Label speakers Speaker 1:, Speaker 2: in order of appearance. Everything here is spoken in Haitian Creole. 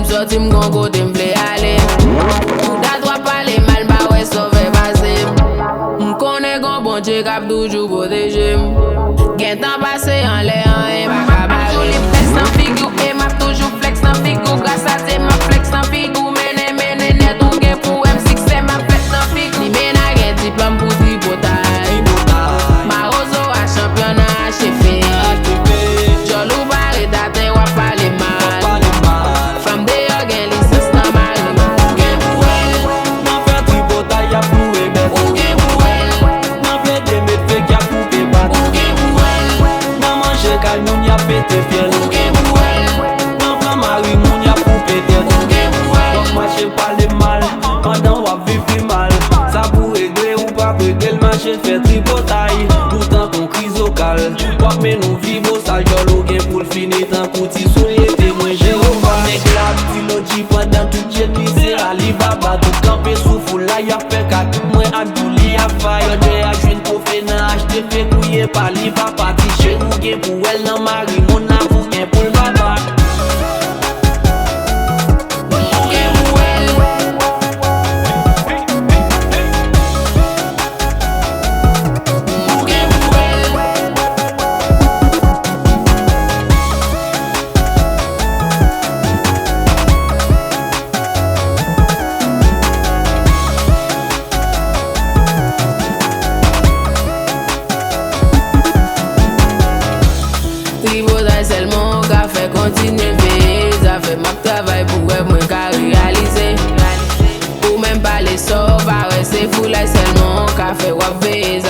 Speaker 1: m'sorti m'gon côté m'vle aller. Tout à droit parler mal, bah ouais, ça fait passer. M'connais gon bon Dieu cap toujours protéger. Gen temps passé en l'air, en pas cabaret. Jolie flex en figure, et m'a toujours flex en figure. Grâce à tes ma flex en figure. Mene, net ou gen pour M6, c'est ma flex en figure. Ni mena gen diplôme pour tripotage. Marozo a championnat a chefé. Jolou barre date wap pale mal. Femme de yo gen licence nan mari. Ou gen pou el,
Speaker 2: Nan fè tripotage a pou e bet.
Speaker 1: ou gen pou el,
Speaker 2: Nan ple de met fè ki a pou pe bat.
Speaker 1: ou gen pou el,
Speaker 2: Nan manje kal moun ya pete fiel.
Speaker 1: ou gen pou el,
Speaker 2: Nan plan mari moun ya pou pe tet.
Speaker 1: ou gen pou el.
Speaker 2: Dok mache pale mal, pandan wap vivi mal. Sa pou regle ou pa regle, mache fè tripotage. Toutan kon kriz lokal, wap men nou vivo sal. Jolo gen pou l'fini tan kouti souye témoin Jehova. Nèg la trilogie pendant tout jet misé Alibaba. Tout campé sou foule la ya fè kat. Mwen Abdouli a fay. Yo de a jwen pou fè nan achete fè kouye pali pa pati. Che ou gen pou el nan mari, mon avou gen pou l'baba.
Speaker 1: Ou gen pou el, ou gen pou el. Tripotage seulement qu'a fait continuer veiller. Ça fait ma travail pour moi qu'a réaliser. Ou même pas les sauts, c'est fou là seulement qu'a fait wap veiller.